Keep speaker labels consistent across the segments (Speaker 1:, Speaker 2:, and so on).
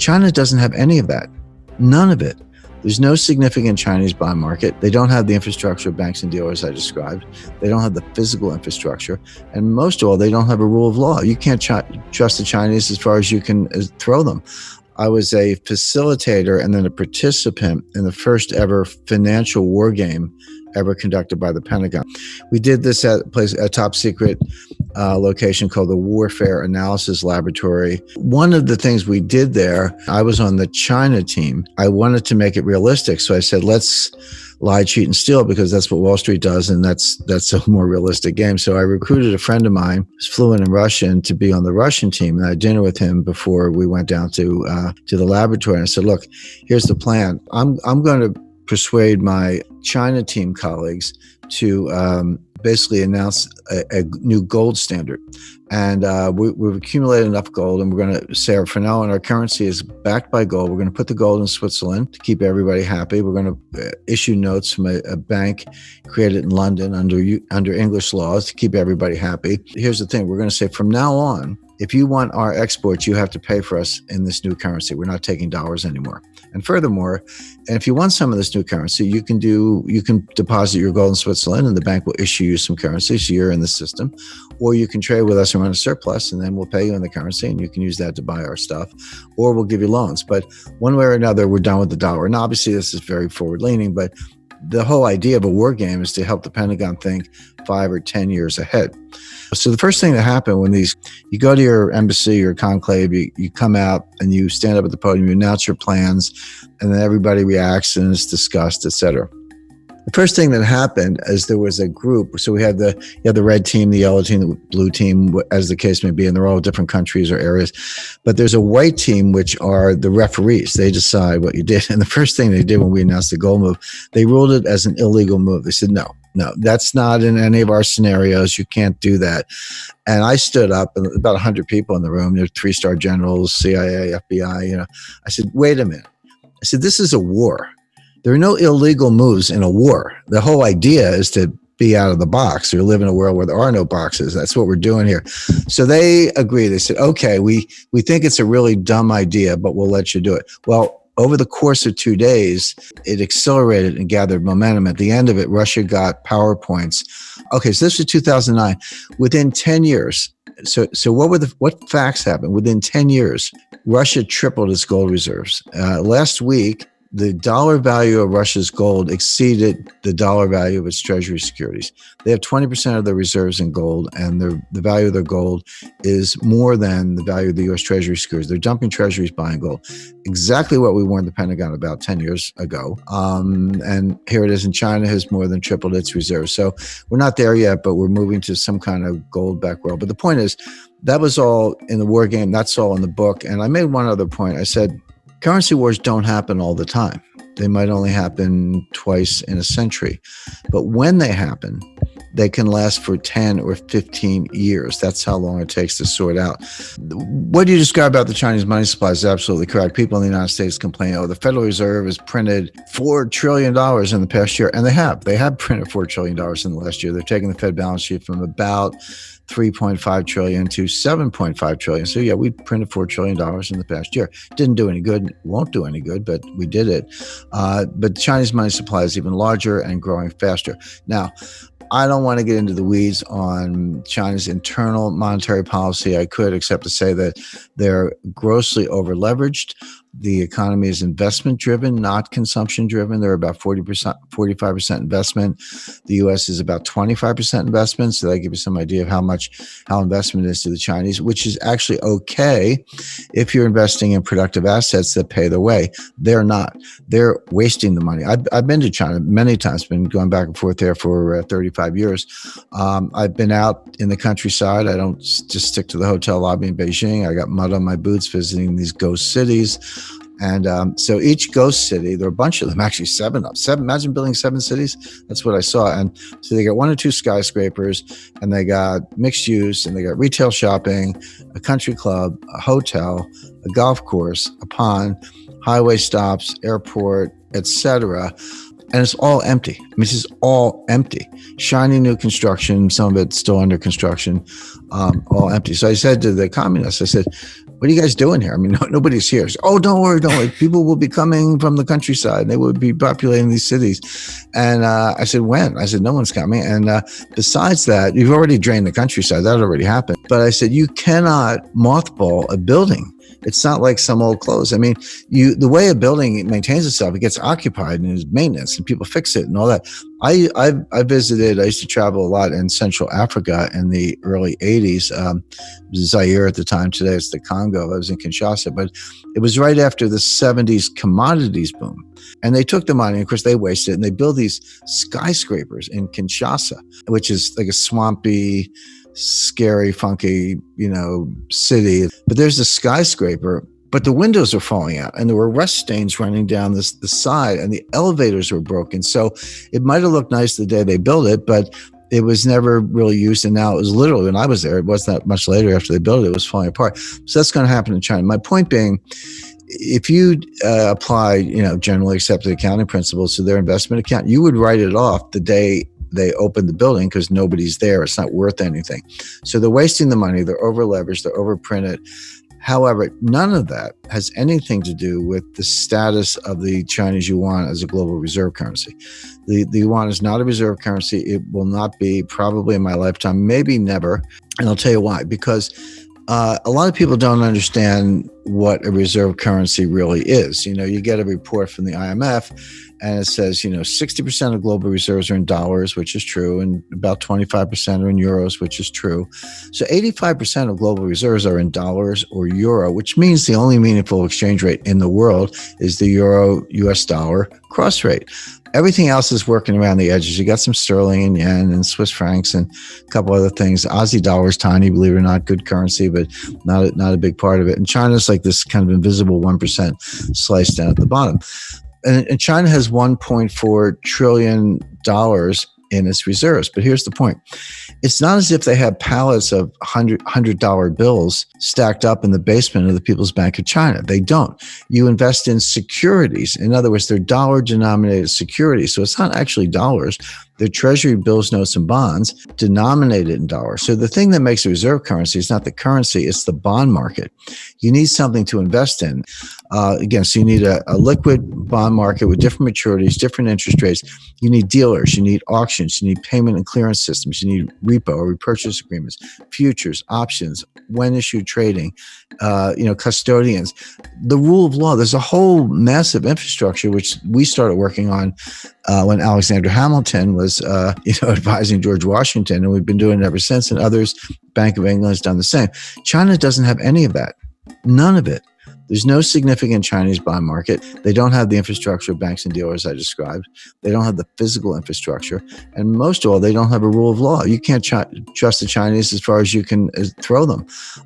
Speaker 1: China doesn't have any of that. None of it. There's no significant Chinese bond market. They don't have the infrastructure of banks and dealers I described. They don't have the physical infrastructure. And most of all, they don't have a rule of law. You can't trust the Chinese as far as you can throw them. I was a facilitator and then a participant in the first ever financial war game ever conducted by the Pentagon. We did this at a top secret location called the Warfare Analysis Laboratory. One of the things we did there, I was on the China team. I wanted to make it realistic. So I said, let's lie, cheat, and steal, because that's what Wall Street does. And that's a more realistic game. So I recruited a friend of mine who's fluent in Russian to be on the Russian team. And I had dinner with him before we went down to the laboratory. And I said, look, here's the plan. I'm going to persuade my China team colleagues to basically announce a new gold standard. And we've accumulated enough gold, and we're going to say for now on, our currency is backed by gold. We're going to put the gold in Switzerland to keep everybody happy. We're going to issue notes from a bank created in London under English laws to keep everybody happy. Here's the thing. We're going to say from now on, if you want our exports, you have to pay for us in this new currency. We're not taking dollars anymore. And furthermore, and if you want some of this new currency, you can deposit your gold in Switzerland and the bank will issue you some currency, so you're in the system. Or you can trade with us and run a surplus, and then we'll pay you in the currency and you can use that to buy our stuff, or we'll give you loans. But one way or another, we're done with the dollar. And obviously this is very forward leaning, but the whole idea of a war game is to help the Pentagon think 5 or 10 years ahead. So the first thing that happened when you go to your embassy or conclave, you come out and you stand up at the podium, you announce your plans, and then everybody reacts and it's discussed, et cetera. The first thing that happened is there was a group. So we had the red team, the yellow team, the blue team, as the case may be, and they're all different countries or areas. But there's a white team, which are the referees. They decide what you did. And the first thing they did when we announced the gold move, they ruled it as an illegal move. They said, no, that's not in any of our scenarios. You can't do that. And I stood up, and about 100 people in the room. There's 3-star generals, CIA, FBI. I said, wait a minute. I said, this is a war. There are no illegal moves in a war. The whole idea is to be out of the box or live in a world where there are no boxes. That's what we're doing here. So they agreed. They said, okay, we think it's a really dumb idea, but we'll let you do it. Well, over the course of 2 days, it accelerated and gathered momentum. At the end of it, Russia got PowerPoints. Okay, so this was 2009. Within 10 years, so what facts happened? Within 10 years, Russia tripled its gold reserves. Last week, the dollar value of Russia's gold exceeded the dollar value of its treasury securities. They have 20% of their reserves in gold, and the value of their gold is more than the value of the U.S. treasury securities. They're dumping treasuries, buying gold. Exactly what we warned the Pentagon about 10 years ago. And here it is, and China has more than tripled its reserves. So we're not there yet, but we're moving to some kind of gold-backed world. But the point is, that was all in the war game. That's all in the book. And I made one other point. I said, currency wars don't happen all the time. They might only happen twice in a century. But when they happen, they can last for 10 or 15 years. That's how long it takes to sort out. What you describe about the Chinese money supply is absolutely correct. People in the United States complain, the Federal Reserve has printed $4 trillion in the past year. And they have printed $4 trillion in the last year. They're taking the Fed balance sheet from about 3.5 trillion to 7.5 trillion. So yeah, we printed $4 trillion in the past year. Didn't do any good, won't do any good, but we did it. But Chinese money supply is even larger and growing faster. Now, I don't want to get into the weeds on China's internal monetary policy. I could, except to say that they're grossly over-leveraged. The economy is investment-driven, not consumption-driven. They're about 45% investment. The U.S. is about 25% investment. So that gives you some idea of how investment is to the Chinese, which is actually okay if you're investing in productive assets that pay the way. They're not. They're wasting the money. I've been to China many times, been going back and forth there for 35 years. I've been out in the countryside. I don't just stick to the hotel lobby in Beijing. I got mud on my boots visiting these ghost cities. And so each ghost city, there are a bunch of them, actually seven. Imagine building 7 cities. That's what I saw. And so they got 1 or 2 skyscrapers, and they got mixed use, and they got retail shopping, a country club, a hotel, a golf course, a pond, highway stops, airport, etc. And it's all empty. I mean, it's just all empty. Shiny new construction, some of it still under construction, all empty. So I said to the communists, I said, what are you guys doing here? I mean, nobody's here. So, oh, don't worry. People will be coming from the countryside and they will be populating these cities. And I said, when? I said, no one's coming. And besides that, you've already drained the countryside. That already happened. But I said, you cannot mothball a building. It's not like some old clothes. I mean, the way a building maintains itself, it gets occupied and there's maintenance and people fix it and all that. I visited, I used to travel a lot in Central Africa in the early 80s. Zaire at the time, today it's the Congo. I was in Kinshasa, but it was right after the 70s commodities boom. And they took the money, of course they wasted it, and they built these skyscrapers in Kinshasa, which is like a swampy, scary, funky, city. But there's a skyscraper, but the windows are falling out and there were rust stains running down the side and the elevators were broken. So it might have looked nice the day they built it, but it was never really used. And now it was literally, when I was there, it wasn't that much later after they built it, it was falling apart. So that's going to happen in China. My point being, if you apply, generally accepted accounting principles to their investment account, you would write it off the day they open the building because nobody's there. It's not worth anything. So they're wasting the money. They're over leveraged. They're overprinted. However, none of that has anything to do with the status of the Chinese yuan as a global reserve currency. The yuan is not a reserve currency. It will not be, probably in my lifetime, maybe never. And I'll tell you why. Because a lot of people don't understand what a reserve currency really is. You get a report from the IMF and it says, 60% of global reserves are in dollars, which is true, and about 25% are in euros, which is true. So 85% of global reserves are in dollars or euro, which means the only meaningful exchange rate in the world is the euro-US dollar cross rate. Everything else is working around the edges. You got some sterling and yen and Swiss francs and a couple other things. Aussie dollar is tiny, believe it or not, good currency, but not a big part of it. And China's like this kind of invisible 1% sliced down at the bottom. And China has $1.4 trillion in its reserves. But here's the point. It's not as if they have pallets of $100 bills stacked up in the basement of the People's Bank of China. They don't. You invest in securities. In other words, they're dollar-denominated securities. So it's not actually dollars. They're treasury bills, notes, and bonds denominated in dollars. So the thing that makes a reserve currency is not the currency, it's the bond market. You need something to invest in. Again, so you need a liquid bond market with different maturities, different interest rates. You need dealers, you need auctions, you need payment and clearance systems, you need repo or repurchase agreements, futures, options, when issued trading, custodians. The rule of law, there's a whole massive infrastructure, which we started working on when Alexander Hamilton was, advising George Washington, and we've been doing it ever since. And others, Bank of England has done the same. China doesn't have any of that, none of it. There's no significant Chinese bond market. They don't have the infrastructure of banks and dealers I described. They don't have the physical infrastructure. And most of all, they don't have a rule of law. You can't trust the Chinese as far as you can throw them.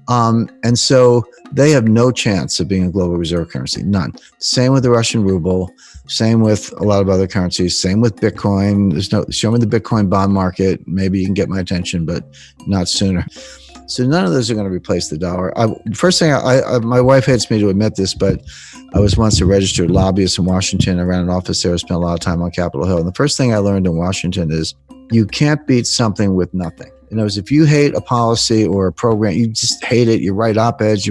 Speaker 1: And so they have no chance of being a global reserve currency, none. Same with the Russian ruble, same with a lot of other currencies, same with Bitcoin. Show me the Bitcoin bond market. Maybe you can get my attention, but not sooner. So none of those are going to replace the dollar. First thing, my wife hates me to admit this, but I was once a registered lobbyist in Washington. I ran an office there. I spent a lot of time on Capitol Hill. And the first thing I learned in Washington is you can't beat something with nothing. In other words, if you hate a policy or a program, you just hate it, you write op-eds,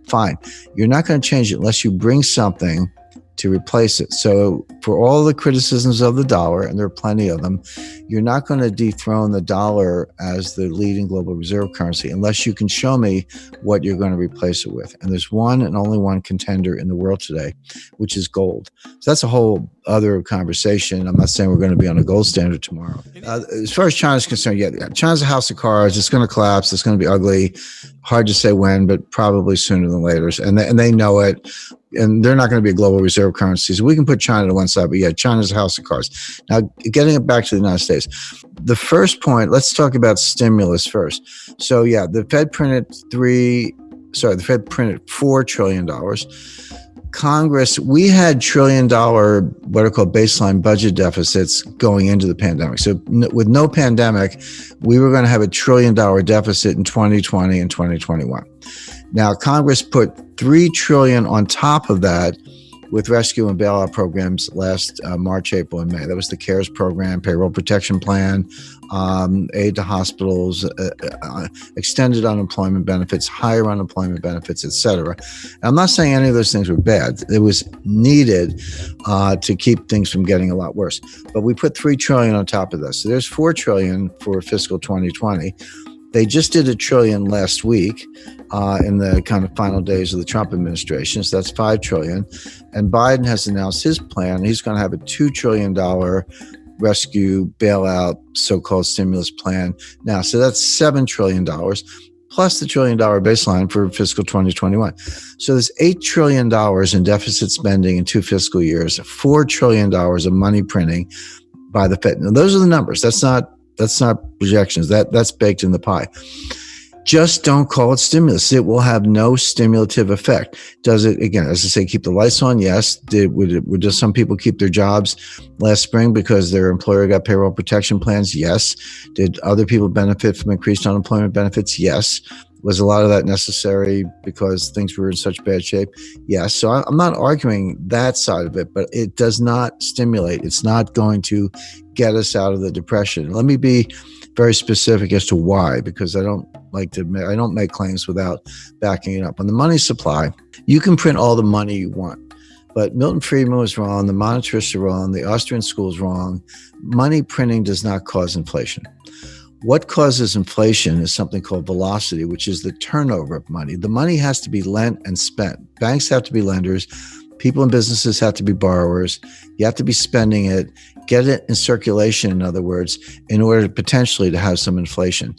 Speaker 1: fine. You're not going to change it unless you bring something to replace it. So for all the criticisms of the dollar, and there are plenty of them, you're not going to dethrone the dollar as the leading global reserve currency unless you can show me what you're going to replace it with. And there's one and only one contender in the world today, which is gold. So that's a whole other conversation. I'm not saying we're going to be on a gold standard tomorrow. As far as China's concerned, China's a house of cards. It's going to collapse. It's going to be ugly. Hard to say when, but probably sooner than later. And they know it. And they're not going to be a global reserve currency. So we can put China to one side, but China's a house of cards. Now, getting it back to the United States, the first point, let's talk about stimulus first. So the Fed printed $4 trillion. Congress, we had $1 trillion, what are called baseline budget deficits going into the pandemic. So with no pandemic, we were going to have $1 trillion deficit in 2020 and 2021. Now, Congress put $3 trillion on top of that with rescue and bailout programs last March, April, and May. That was the CARES program, payroll protection plan, aid to hospitals, extended unemployment benefits, higher unemployment benefits, etc. I'm not saying any of those things were bad. It was needed to keep things from getting a lot worse. But we put $3 trillion on top of this. So there's $4 trillion for fiscal 2020. They just did $1 trillion last week in the kind of final days of the Trump administration. So that's $5 trillion. And Biden has announced his plan. He's going to have a $2 trillion rescue bailout, so-called stimulus plan now. So that's $7 trillion plus the $1 trillion baseline for fiscal 2021. So there's $8 trillion in deficit spending in 2 fiscal years, $4 trillion of money printing by the Fed. Now, those are the numbers. That's not projections. That's baked in the pie. Just don't call it stimulus. It will have no stimulative effect. Does it, again, as I say, keep the lights on? Yes. Would just some people keep their jobs last spring because their employer got payroll protection plans? Yes. Did other people benefit from increased unemployment benefits? Yes. Was a lot of that necessary because things were in such bad shape? Yes. So I'm not arguing that side of it, but it does not stimulate. It's not going to get us out of the depression. Let me be very specific as to why, because I don't make claims without backing it up. On the money supply, you can print all the money you want, but Milton Friedman was wrong. The monetarists are wrong. The Austrian school is wrong. Money printing does not cause inflation. What causes inflation is something called velocity, which is the turnover of money. The money has to be lent and spent. Banks have to be lenders. People and businesses have to be borrowers. You have to be spending it, get it in circulation, in other words, in order to potentially to have some inflation.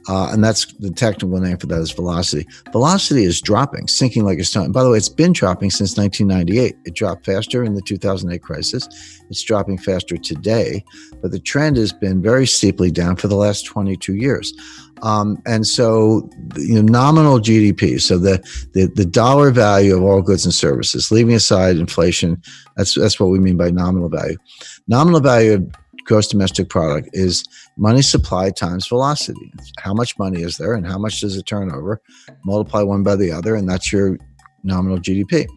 Speaker 1: And that's the technical name for that is velocity. Velocity is dropping, sinking like a stone. And by the way, it's been dropping since 1998. It dropped faster in the 2008 crisis. It's dropping faster today, but the trend has been very steeply down for the last 22 years. And so, nominal GDP, so the dollar value of all goods and services, leaving aside inflation, that's what we mean by nominal value. Nominal value of gross domestic product is money supply times velocity. How much money is there and how much does it turn over? Multiply one by the other, and that's your nominal GDP.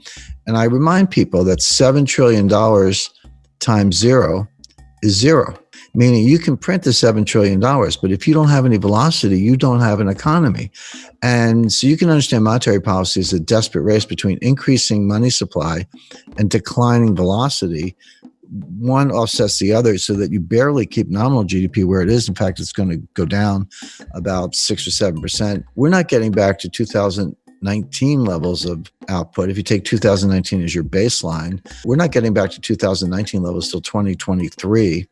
Speaker 1: And I remind people that $7 trillion times zero is zero, meaning you can print the $7 trillion, but if you don't have any velocity, you don't have an economy. And so you can understand monetary policy is a desperate race between increasing money supply and declining velocity. One offsets the other so that you barely keep nominal GDP where it is. In fact, it's going to go down about 6 or 7%. We're not getting back to 2019 levels of output. If you take 2019 as your baseline, we're not getting back to 2019 levels till 2023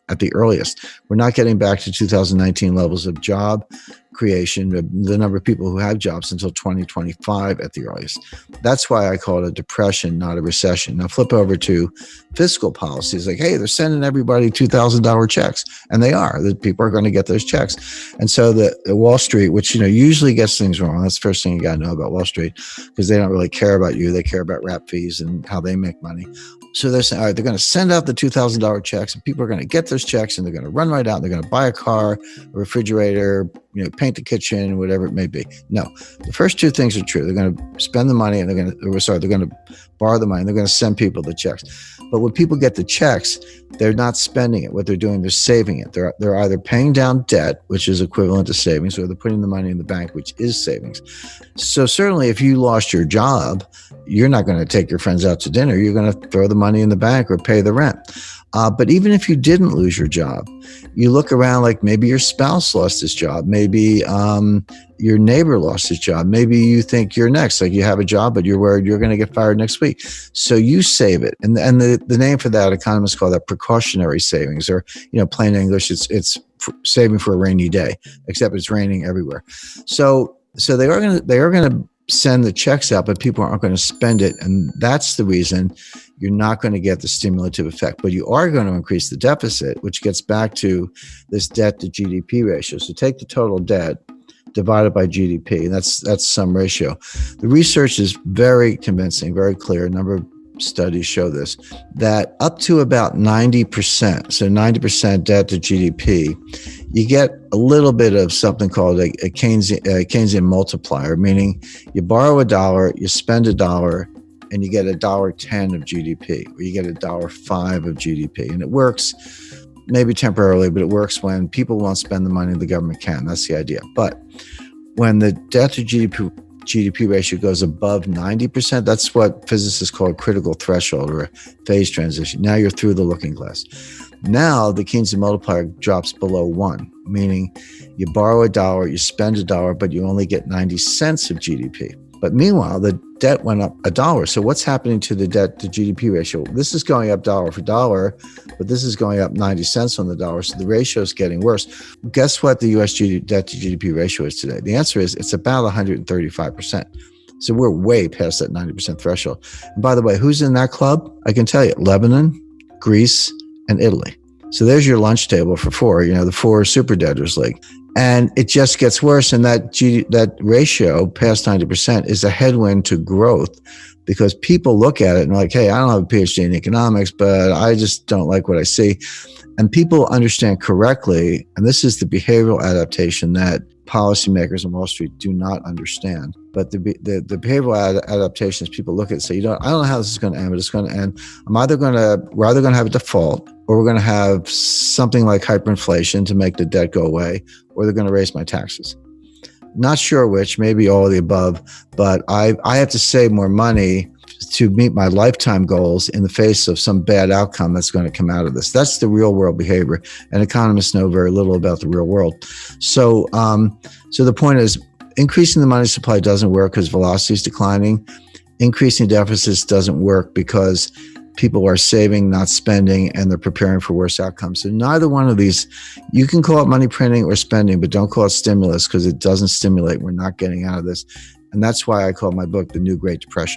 Speaker 1: at the earliest. We're not getting back to 2019 levels of job creation, the number of people who have jobs, until 2025 at the earliest. That's why I call it a depression, not a recession. Now flip over to fiscal policies. Like, hey, they're sending everybody $2,000 checks, and they are. The people are going to get those checks. And so the Wall Street, which usually gets things wrong. That's the first thing you got to know about Wall Street, because they don't really care about you. They care about rap fees and how they make money. So they're saying, all right, they're going to send out the $2,000 checks, and people are going to get those checks, and they're going to run right out. And they're going to buy a car, a refrigerator, paint the kitchen, whatever it may be. No, the first two things are true. They're going to spend the money, and they're going to borrow the money, and they're going to send people the checks. But when people get the checks, they're not spending it. What they're doing, they're saving it. They're either paying down debt, which is equivalent to savings, or they're putting the money in the bank, which is savings. So certainly if you lost your job, you're not going to take your friends out to dinner. You're going to throw the money in the bank or pay the rent. But even if you didn't lose your job, you look around, like maybe your spouse lost his job. Maybe your neighbor lost his job. Maybe you think you're next, like you have a job, but you're worried you're going to get fired next week. So you save it. And the name for that, economists call that precautionary savings, or, plain English, it's saving for a rainy day, except it's raining everywhere. So they are going to send the checks out, but people aren't going to spend it. And that's the reason you're not going to get the stimulative effect, but you are going to increase the deficit, which gets back to this debt to GDP ratio. So take the total debt divided by GDP. That's some ratio. The research is very convincing, very clear. A number of studies show this, that up to about 90%, so 90% debt to GDP, you get a little bit of something called a Keynesian multiplier, meaning you borrow $1, you spend $1, and you get $1.10 of GDP, or you get $1.05 of GDP. And it works maybe temporarily, but it works when people won't spend the money the government can. That's the idea. But when the debt to GDP ratio goes above 90%, that's what physicists call a critical threshold or a phase transition. Now you're through the looking glass. Now the Keynesian multiplier drops below 1, meaning you borrow $1, you spend $1, but you only get 90 cents of GDP. But meanwhile, the debt went up $1. So what's happening to the debt to GDP ratio? This is going up dollar for dollar, but this is going up 90 cents on the dollar. So the ratio is getting worse. Guess what the US debt to GDP ratio is today? The answer is it's about 135%. So we're way past that 90% threshold. And by the way, who's in that club? I can tell you, Lebanon, Greece, and Italy. So there's your lunch table for four, the four super debtors league. And it just gets worse. And that ratio past 90% is a headwind to growth, because people look at it and are like, hey, I don't have a PhD in economics, but I just don't like what I see. And people understand correctly, and this is the behavioral adaptation that policymakers on Wall Street do not understand. But the behavioral adaptations, people look at it and say, I don't know how this is going to end, but it's going to end. We're either going to have a default, or we're going to have something like hyperinflation to make the debt go away, or they're going to raise my taxes. Not sure which, maybe all of the above, but I have to save more money to meet my lifetime goals in the face of some bad outcome that's going to come out of this. That's the real world behavior, and economists know very little about the real world. So the point is, increasing the money supply doesn't work because velocity is declining. Increasing deficits doesn't work because people are saving, not spending, and they're preparing for worse outcomes. So neither one of these, you can call it money printing or spending, but don't call it stimulus, because it doesn't stimulate. We're not getting out of this. And that's why I call my book The New Great Depression.